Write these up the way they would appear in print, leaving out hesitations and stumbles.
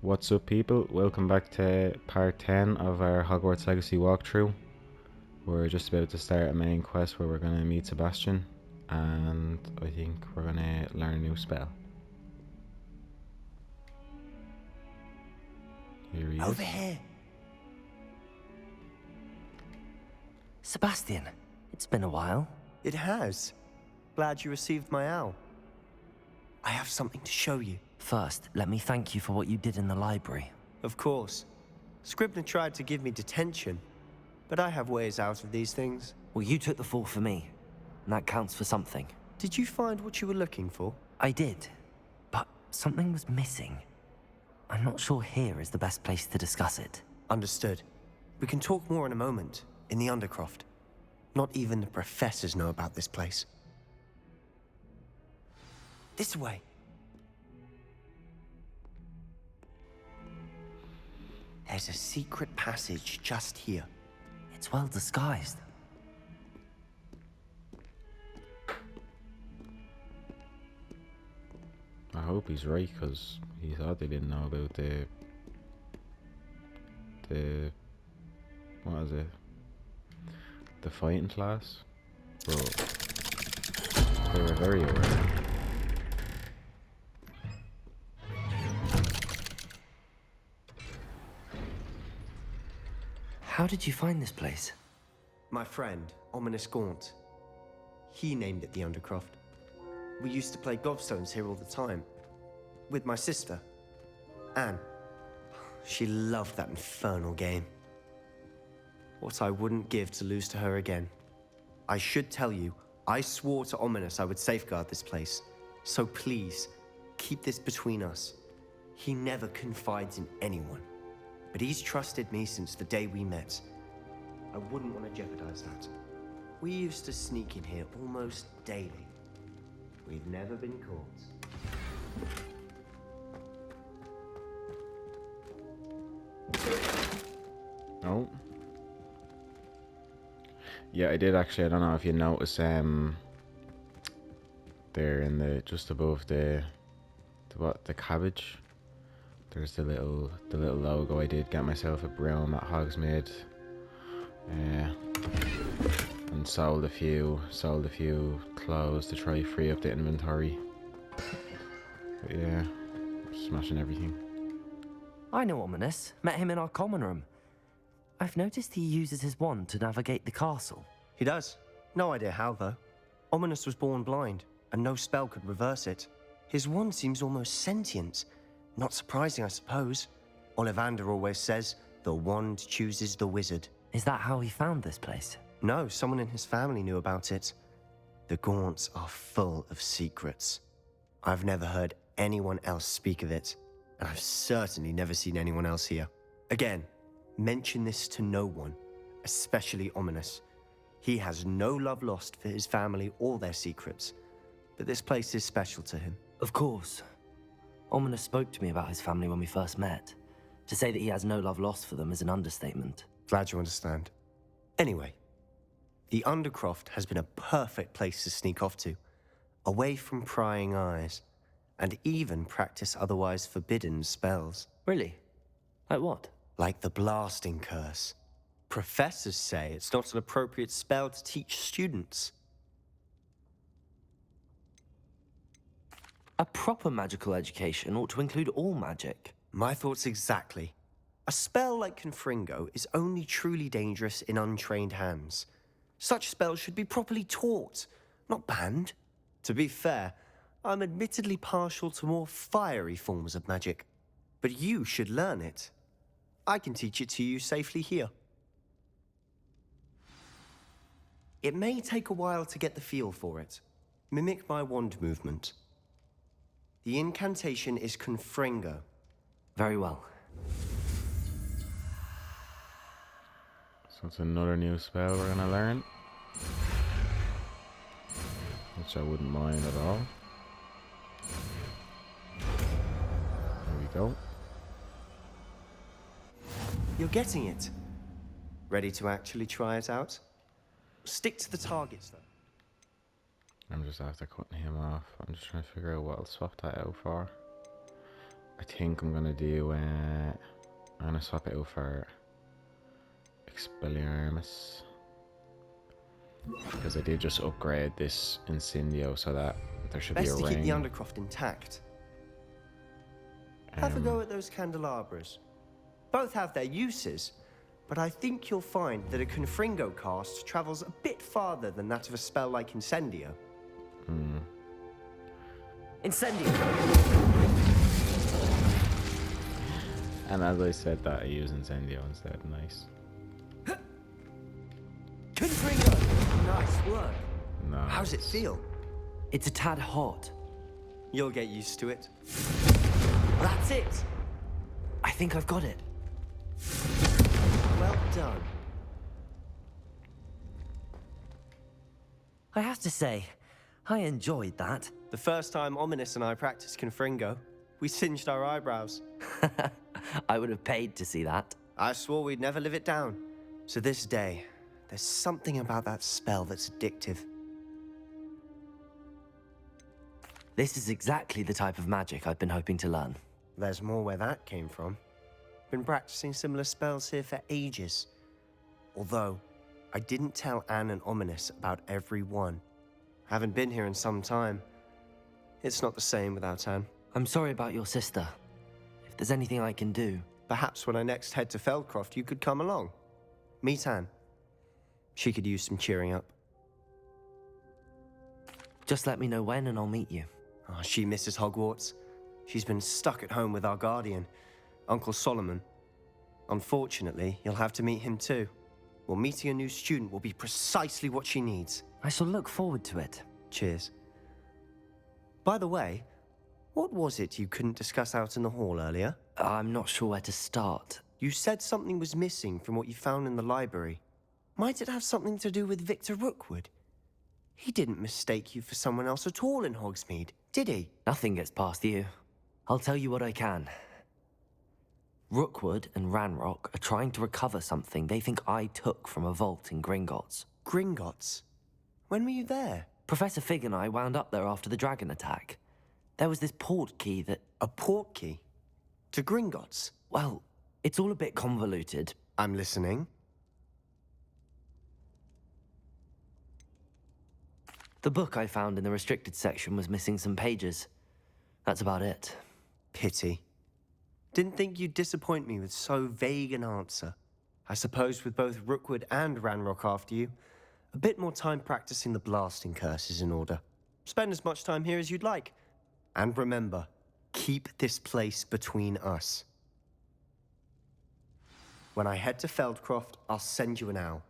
What's up, people? Welcome back to part 10 of our Hogwarts Legacy walkthrough. We're just about to start a main quest where we're going to meet Sebastian, and I think we're going to learn a new spell. Here he is. Over here. Sebastian, it's been a while. It has. Glad you received my owl. I have something to show you. First, let me thank you for what you did in the library. Of course. Scribner tried to give me detention, but I have ways out of these things. Well, you took the fall for me, and that counts for something. Did you find what you were looking for? I did, but something was missing. I'm not sure here is the best place to discuss it. Understood. We can talk more in a moment, in the Undercroft. Not even the professors know about this place. This way. There's a secret passage just here. It's well disguised. I hope he's right, because he thought they didn't know about the what is it? The fighting class? But they were very aware. How did you find this place? My friend, Ominous Gaunt. He named it the Undercroft. We used to play gobstones here all the time. With my sister, Anne. She loved that infernal game. What I wouldn't give to lose to her again. I should tell you, I swore to Ominous I would safeguard this place. So please, keep this between us. He never confides in anyone. But he's trusted me since the day we met. I wouldn't want to jeopardize that. We used to sneak in here almost daily. We've never been caught. Oh. Yeah, I did actually. I don't know if you notice, there in the just above the cabbage. There's the little logo. I did get myself a broom at Hogsmeade, and sold a few clothes to try free up the inventory. But yeah, smashing everything. I know Ominous. Met him in our common room. I've noticed he uses his wand to navigate the castle. He does. No idea how, though. Ominous was born blind, and no spell could reverse it. His wand seems almost sentient. Not surprising, I suppose. Ollivander always says, the wand chooses the wizard. Is that how he found this place? No, someone in his family knew about it. The Gaunts are full of secrets. I've never heard anyone else speak of it, and I've certainly never seen anyone else here. Again, mention this to no one, especially Ominous. He has no love lost for his family or their secrets, but this place is special to him. Of course. Ominous spoke to me about his family when we first met. To say that he has no love lost for them is an understatement. Glad you understand. Anyway, the Undercroft has been a perfect place to sneak off to, away from prying eyes, and even practice otherwise forbidden spells. Really? Like what? Like the blasting curse. Professors say it's not an appropriate spell to teach students. A proper magical education ought to include all magic. My thoughts exactly. A spell like Confringo is only truly dangerous in untrained hands. Such spells should be properly taught, not banned. To be fair, I'm admittedly partial to more fiery forms of magic. But you should learn it. I can teach it to you safely here. It may take a while to get the feel for it. Mimic my wand movement. The incantation is Confringo. Very well. So it's another new spell we're gonna learn, which I wouldn't mind at all. There we go. You're getting it. Ready to actually try it out? Stick to the targets, though. I'm just after cutting him off. I'm just trying to figure out what I'll swap that out for. I think I'm gonna do. I'm gonna swap it out for Expelliarmus because I did just upgrade this Incendio so that there should be a Best to ring. keep the Undercroft intact. Have a go at those candelabras. Both have their uses, but I think you'll find that a Confringo cast travels a bit farther than that of a spell like Incendio. Incendio! And as I said that, I use Incendio instead. Nice. Confringo! Nice work. Nice. How's it feel? It's a tad hot. You'll get used to it. That's it! I think I've got it. Well done. I have to say, I enjoyed that. The first time Ominous and I practiced Confringo, we singed our eyebrows. I would have paid to see that. I swore we'd never live it down. To this day, there's something about that spell that's addictive. This is exactly the type of magic I've been hoping to learn. There's more where that came from. Been practicing similar spells here for ages. Although, I didn't tell Anne and Ominous about every one. Haven't been here in some time. It's not the same without Anne. I'm sorry about your sister. If there's anything I can do... Perhaps when I next head to Feldcroft, you could come along. Meet Anne. She could use some cheering up. Just let me know when and I'll meet you. Oh, she misses Hogwarts. She's been stuck at home with our guardian, Uncle Solomon. Unfortunately, you'll have to meet him too. Well, meeting a new student will be precisely what she needs. I shall look forward to it. Cheers. By the way, what was it you couldn't discuss out in the hall earlier? I'm not sure where to start. You said something was missing from what you found in the library. Might it have something to do with Victor Rookwood? He didn't mistake you for someone else at all in Hogsmeade, did he? Nothing gets past you. I'll tell you what I can. Rookwood and Ranrock are trying to recover something they think I took from a vault in Gringotts. Gringotts? When were you there? Professor Fig and I wound up there after the dragon attack. There was this port key that... A port key? To Gringotts? Well, it's all a bit convoluted. I'm listening. The book I found in the restricted section was missing some pages. That's about it. Pity. Didn't think you'd disappoint me with so vague an answer. I suppose with both Rookwood and Ranrock after you, a bit more time practicing the blasting curse is in order. Spend as much time here as you'd like. And remember, keep this place between us. When I head to Feldcroft, I'll send you an owl.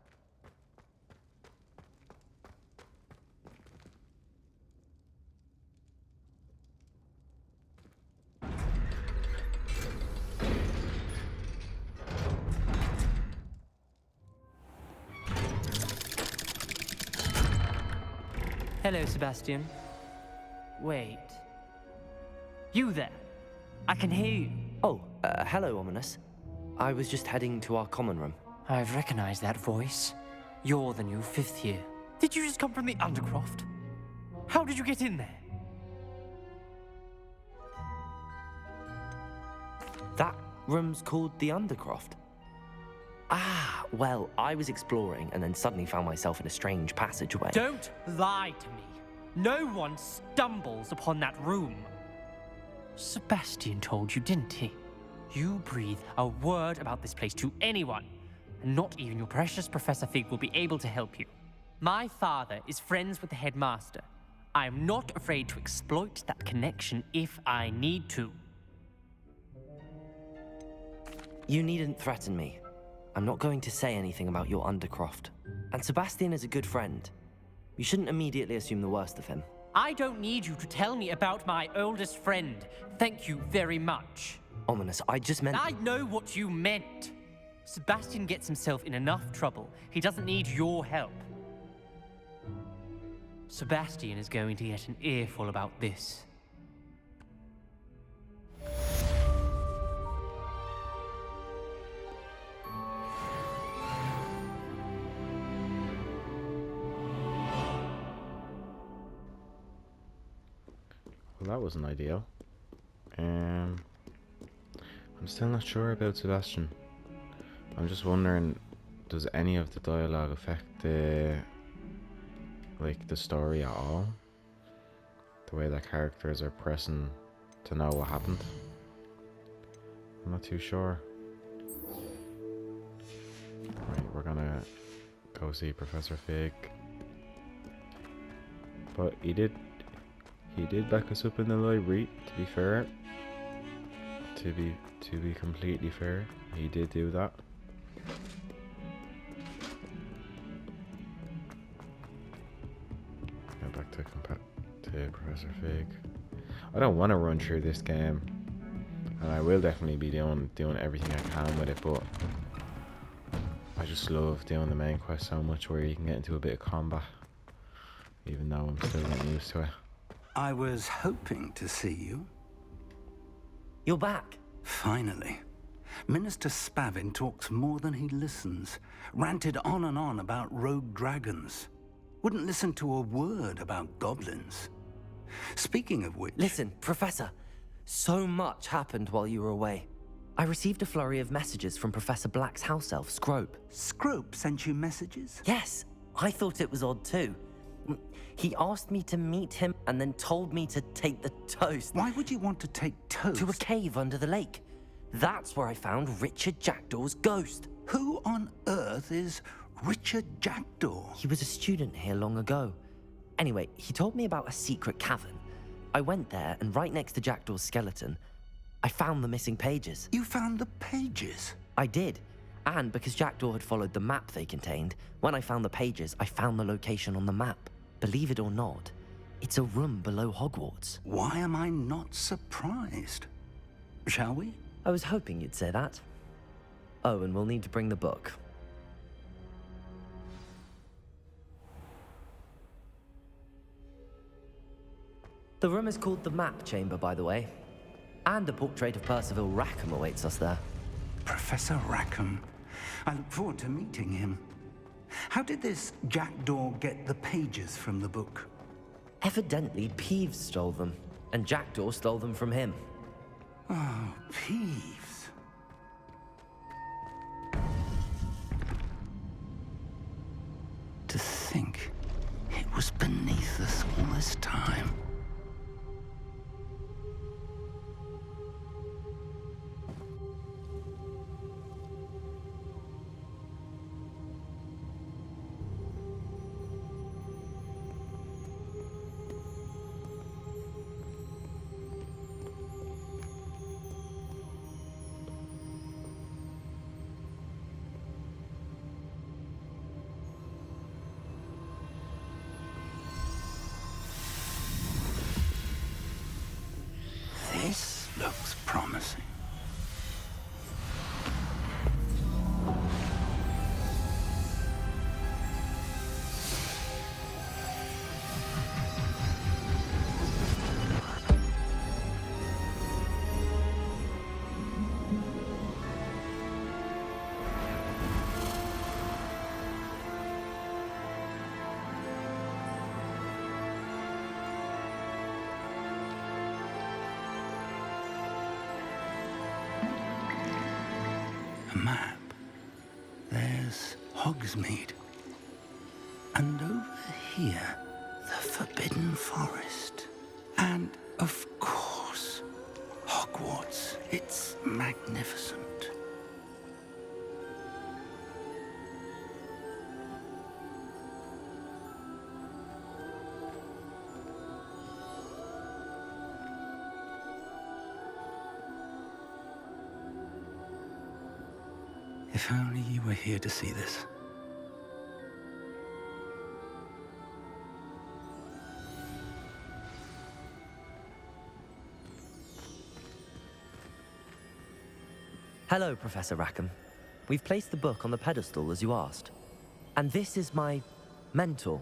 Hello, Sebastian. Wait. You there? I can hear you. Oh, hello, Ominous. I was just heading to our common room. I've recognized that voice. You're the new 5th year. Did you just come from the Undercroft? How did you get in there? That room's called the Undercroft. Ah, well, I was exploring and then suddenly found myself in a strange passageway. Don't lie to me. No one stumbles upon that room. Sebastian told you, didn't he? You breathe a word about this place to anyone, and not even your precious Professor Fig will be able to help you. My father is friends with the headmaster. I am not afraid to exploit that connection if I need to. You needn't threaten me. I'm not going to say anything about your Undercroft. And Sebastian is a good friend. You shouldn't immediately assume the worst of him. I don't need you to tell me about my oldest friend. Thank you very much. Ominous, I just meant... I know what you meant. Sebastian gets himself in enough trouble. He doesn't need your help. Sebastian is going to get an earful about this. Well, that wasn't ideal. I'm still not sure about Sebastian. I'm just wondering, does any of the dialogue affect the story at all? The way that characters are pressing to know what happened? I'm not too sure. Right, we're gonna go see Professor Fig. But he did back us up in the library, to be fair. To be completely fair, he did do that. Go back to Professor Fig. I don't want to run through this game, and I will definitely be doing everything I can with it, but I just love doing the main quest so much, where you can get into a bit of combat, even though I'm still getting used to it. I was hoping to see you. You're back. Finally. Minister Spavin talks more than he listens. Ranted on and on about rogue dragons. Wouldn't listen to a word about goblins. Speaking of which... Listen, Professor. So much happened while you were away. I received a flurry of messages from Professor Black's house elf, Scrope. Scrope sent you messages? Yes, I thought it was odd too. He asked me to meet him and then told me to take the toast. Why would you want to take toast? To a cave under the lake. That's where I found Richard Jackdaw's ghost. Who on earth is Richard Jackdaw? He was a student here long ago. Anyway, he told me about a secret cavern. I went there, and right next to Jackdaw's skeleton, I found the missing pages. You found the pages? I did. And because Jackdaw had followed the map they contained, when I found the pages, I found the location on the map. Believe it or not, it's a room below Hogwarts. Why am I not surprised? Shall we? I was hoping you'd say that. Oh, and we'll need to bring the book. The room is called the Map Chamber, by the way. And a portrait of Percival Rackham awaits us there. Professor Rackham. I look forward to meeting him. How did this Jackdaw get the pages from the book? Evidently, Peeves stole them, and Jackdaw stole them from him. Oh, Peeves. To think it was beneath us all this time. This looks promising. A map. There's Hogsmeade. And over here, the Forbidden Forest. And, of course, Hogwarts. It's magnificent. If only you were here to see this. Hello, Professor Rackham. We've placed the book on the pedestal as you asked. And this is my mentor,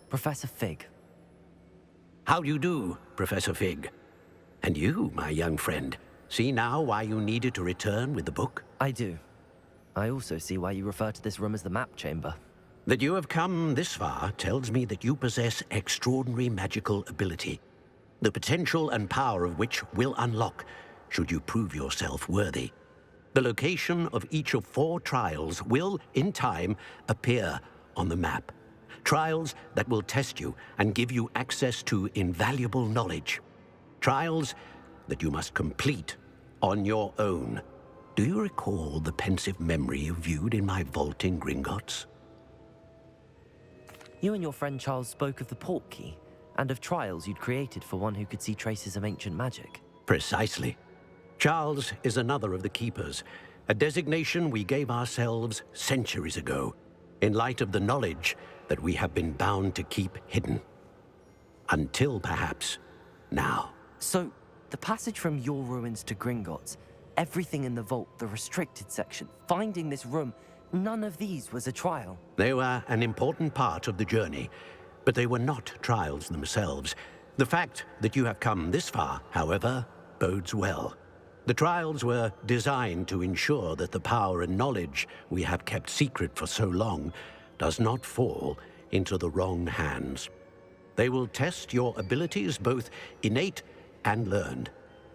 Professor Fig. How do you do, Professor Fig? And you, my young friend, see now why you needed to return with the book? I do. I also see why you refer to this room as the Map Chamber. That you have come this far tells me that you possess extraordinary magical ability, the potential and power of which will unlock should you prove yourself worthy. The location of each of 4 trials will, in time, appear on the map. Trials that will test you and give you access to invaluable knowledge. Trials that you must complete on your own. Do you recall the pensive memory you viewed in my vault in Gringotts? You and your friend Charles spoke of the port key and of trials you'd created for one who could see traces of ancient magic. Precisely. Charles is another of the Keepers, a designation we gave ourselves centuries ago, in light of the knowledge that we have been bound to keep hidden. Until perhaps now. So, the passage from your ruins to Gringotts, everything in the vault, the restricted section, finding this room, none of these was a trial. They were an important part of the journey, but they were not trials themselves. The fact that you have come this far, however, bodes well. The trials were designed to ensure that the power and knowledge we have kept secret for so long does not fall into the wrong hands. They will test your abilities, both innate and learned.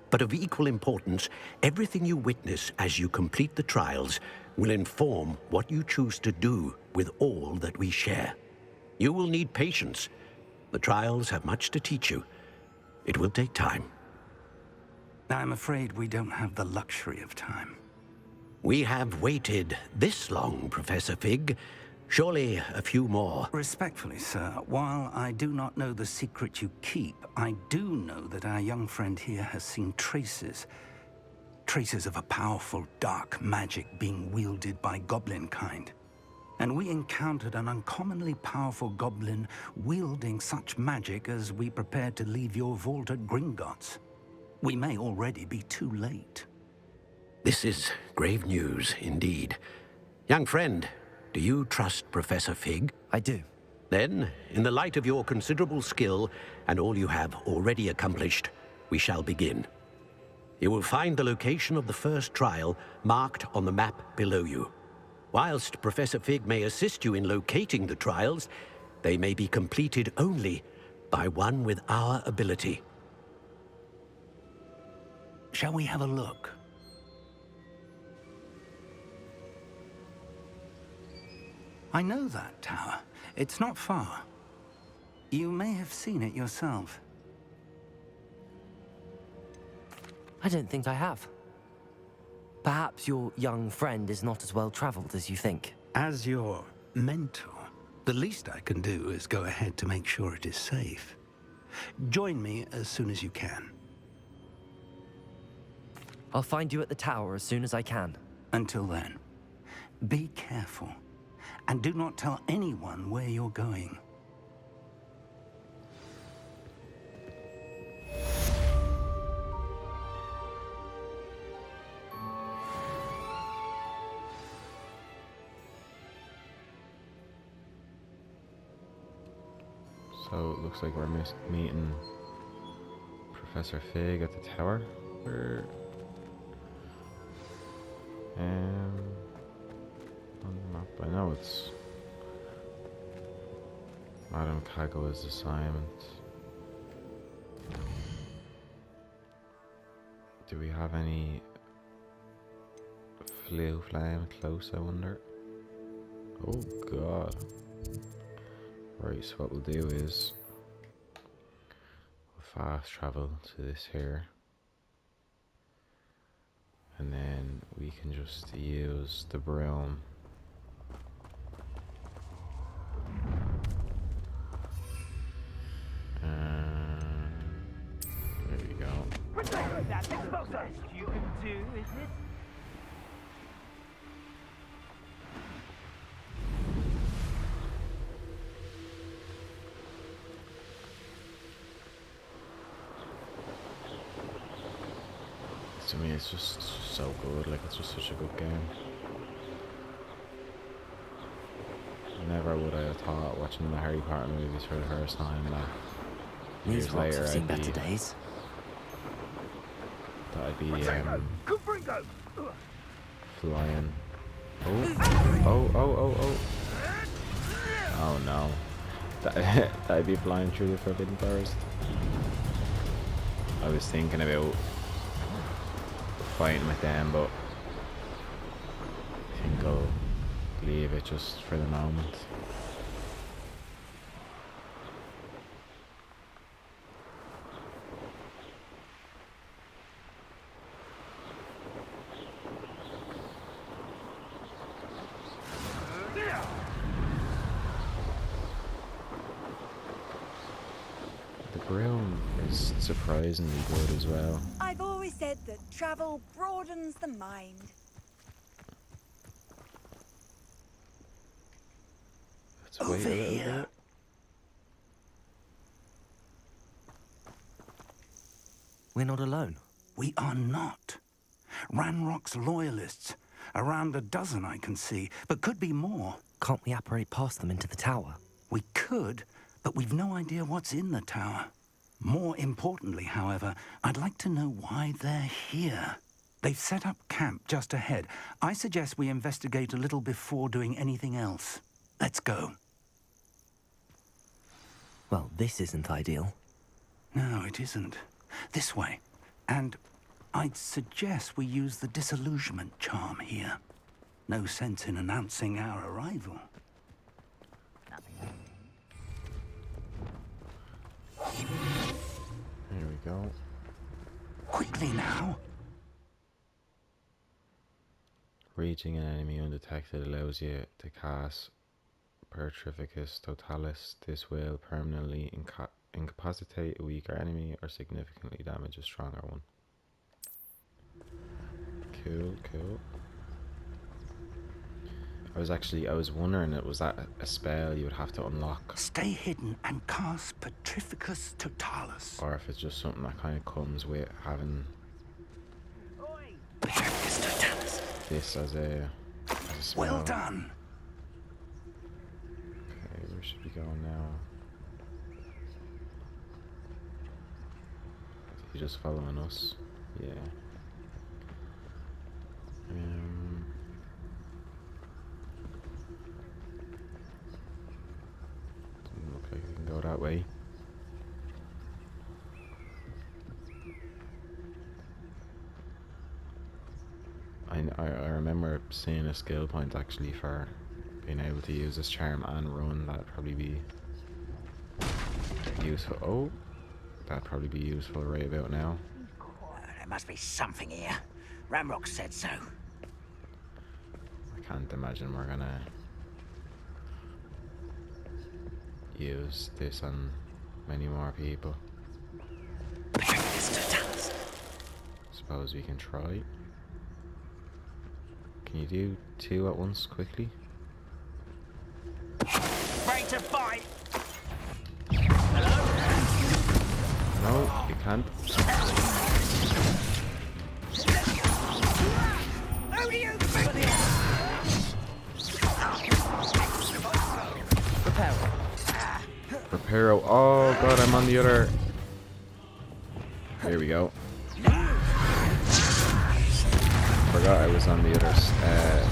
But of equal importance, everything you witness as you complete the trials will inform what you choose to do with all that we share. You will need patience. The trials have much to teach you. It will take time. I'm afraid we don't have the luxury of time. We have waited this long, Professor Fig. Surely a few more. Respectfully, sir, while I do not know the secret you keep, I do know that our young friend here has seen traces of a powerful dark magic being wielded by goblin kind. And we encountered an uncommonly powerful goblin wielding such magic as we prepared to leave your vault at Gringotts. We may already be too late. This is grave news indeed. Young friend, do you trust Professor Fig? I do. Then, in the light of your considerable skill and all you have already accomplished, we shall begin. You will find the location of the first trial marked on the map below you. Whilst Professor Fig may assist you in locating the trials, they may be completed only by one with our ability. Shall we have a look? I know that tower. It's not far. You may have seen it yourself. I don't think I have. Perhaps your young friend is not as well traveled as you think. As your mentor, the least I can do is go ahead to make sure it is safe. Join me as soon as you can. I'll find you at the tower as soon as I can. Until then, be careful, and do not tell anyone where you're going. So it looks like we're meeting Professor Fig at the tower. On the map, I know it's Madam Kago's assignment. Do we have any flame close, I wonder? Oh god. Right, so what we'll do is we'll fast travel to this here, and then we can just use the broom. There we go. That's the closest you can do, isn't it? To me, it's just so good. Like, it's just such a good game. Never would I have thought, watching the Harry Potter movies for the first time, that These years rocks later have seen I'd better be, days. that I'd be flying. Oh. Oh no. I'd be flying through the Forbidden Forest. I was thinking about fighting with them, but I think I'll leave it just for the moment. The ground is surprisingly good as well. I've always said that travel broadens the mind. Let's wait Over a little here. bit. We're not alone. We are not. Ranrock's loyalists. Around a dozen I can see, but could be more. Can't we apparate past them into the tower? We could, but we've no idea what's in the tower. More importantly, however, I'd like to know why they're here. They've set up camp just ahead. I suggest we investigate a little before doing anything else. Let's go. Well, this isn't ideal. No, it isn't. This way. And I'd suggest we use the disillusionment charm here. No sense in announcing our arrival. Here we go. Quickly now. Reaching an enemy undetected allows you to cast Petrificus Totalis. This will permanently incapacitate a weaker enemy or significantly damage a stronger one. Cool, cool. I was wondering, was that a spell you would have to unlock? Stay hidden and cast Petrificus Totalis. Or if it's just something that kind of comes with having Petrificus Totalis. this as a spell. Well done. Okay, where should we go now? Is he just following us? Yeah. Doesn't look like we can go that way. I remember seeing a skill point actually for being able to use this charm and run. That'd probably be useful. Oh, that'd probably be useful right about now. There must be something here. Ramrock said so. I can't imagine we're gonna use this on many more people. Suppose we can try. Can you do two at once quickly? Ready to fight! No, you can't. Who do you think? Reparo. Oh god, I'm on the other. Here we go. Forgot I was on the other set.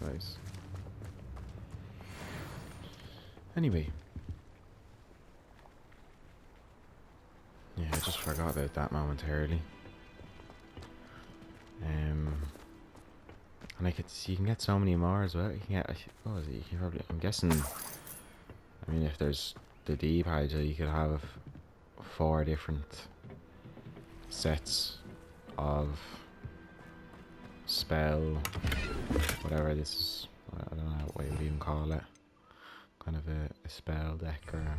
Nice. Anyway. Yeah, I just forgot about that momentarily. And you can get so many more as well. You can get, what was it? You can probably, I'm guessing, I mean, if there's the D-pad, you could have 4 different sets of spell, whatever this is. I don't know what you would even call it. Kind of a spell deck or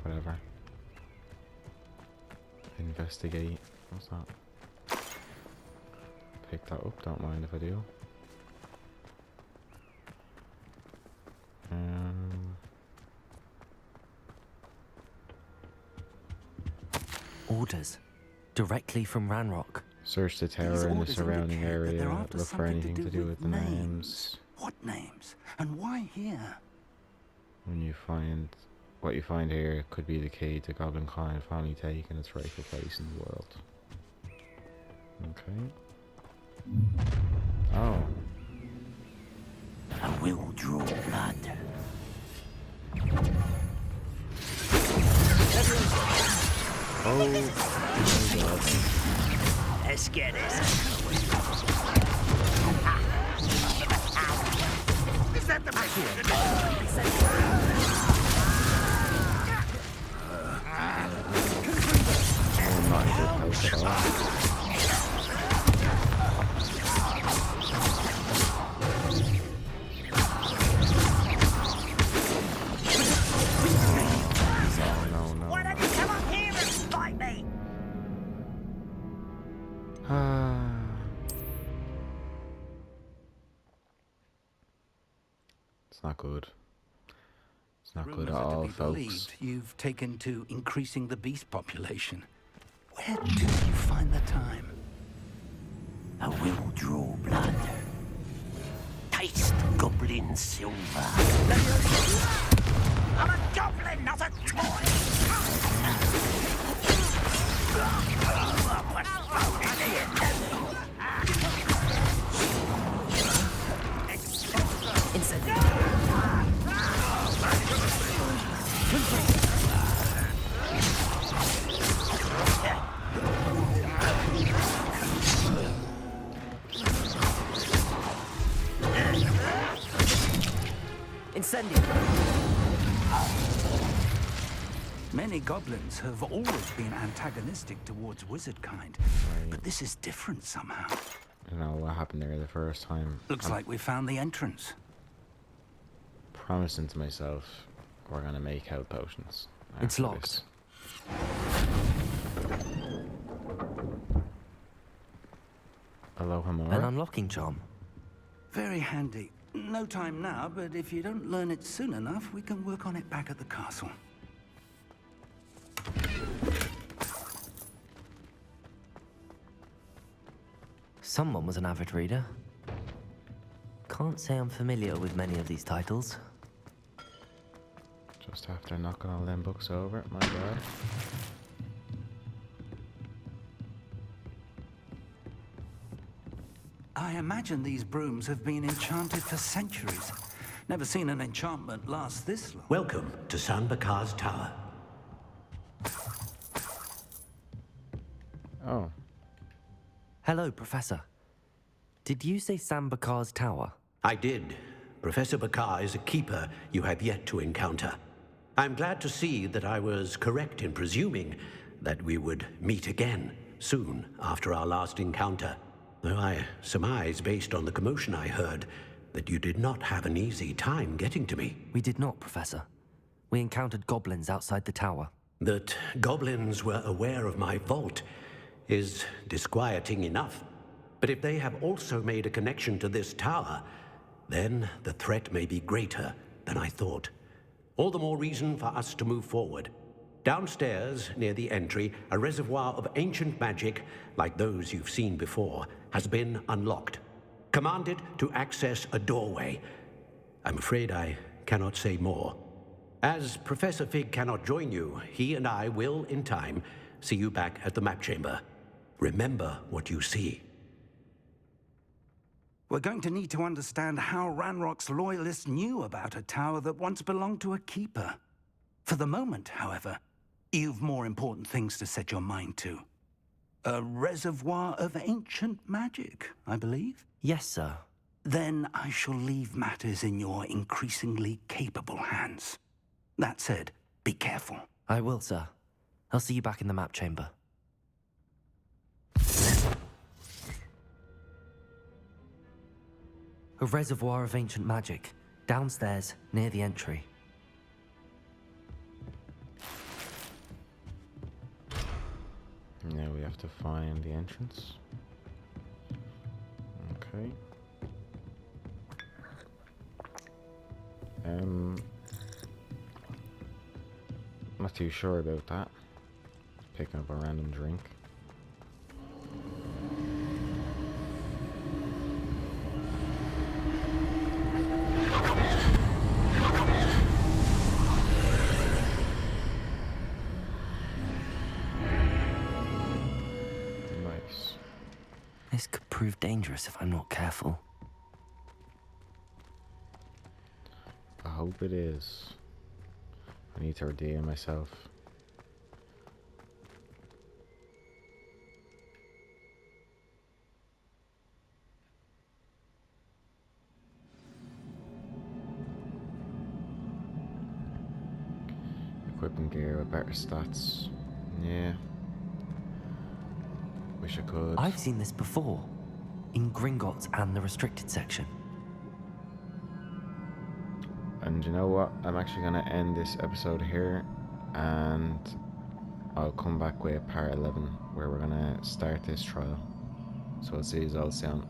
whatever. Investigate. What's that? Pick that up, don't mind if I do. Orders. Directly from Ranrock. Search the tower and the surrounding area. Look for anything to do with the names. What names? And why here? When you find what you find here could be the key to Goblin Kind finally taking its rightful place in the world. Okay. Oh. I will draw blood. Oh my god. Let's get it. Is that the best? I'm not in good health at all. Why don't you come up here and fight me? It's not good. It's not good Rumors at are to all, be folks. believed you've taken to increasing the beast population. Where do you find the time? I will draw blood. Taste goblin silver. I'm a goblin, not a toy. Incendio. Many goblins have always been antagonistic towards wizard kind, but this is different somehow. I don't know what happened there the first time. Looks like we found the entrance. Promising to myself we're gonna make health potions. It's after locked. this. Hello, An Hamora. unlocking charm. Very handy. No time now, but if you don't learn it soon enough, we can work on it back at the castle. Someone was an avid reader. Can't say I'm familiar with many of these titles. Just after knocking all them books over, my god. I imagine these brooms have been enchanted for centuries. Never seen an enchantment last this long. Welcome to San Bakar's Tower. Oh, Hello, Professor. Did you say Sambakar's tower? I did. Professor Bakar is a keeper you have yet to encounter. I'm glad to see that I was correct in presuming that we would meet again soon after our last encounter. Though I surmise, based on the commotion I heard, that you did not have an easy time getting to me. We did not, Professor. We encountered goblins outside the tower. That goblins were aware of my vault is disquieting enough. But if they have also made a connection to this tower, then the threat may be greater than I thought. All the more reason for us to move forward. Downstairs, near the entry, a reservoir of ancient magic, like those you've seen before, has been unlocked. Commanded to access a doorway. I'm afraid I cannot say more. As Professor Fig cannot join you, he and I will, in time, see you back at the map chamber. Remember what you see. We're going to need to understand how Ranrock's loyalists knew about a tower that once belonged to a keeper. For the moment, however, you've more important things to set your mind to. A reservoir of ancient magic, I believe? Yes, sir. Then I shall leave matters in your increasingly capable hands. That said, be careful. I will, sir. I'll see you back in the map chamber. A reservoir of ancient magic, downstairs, near the entry. now we have to find the entrance. Okay. Not too sure about that. Picking up a random drink. This could prove dangerous if I'm not careful. I hope it is. I need to redeem myself. Equipping gear with better stats. Yeah. Wish I could. I've seen this before, in Gringotts and the restricted section. And you know what? I'm actually going to end this episode here, and I'll come back with part 11, where we're going to start this trial. So I'll see you all soon.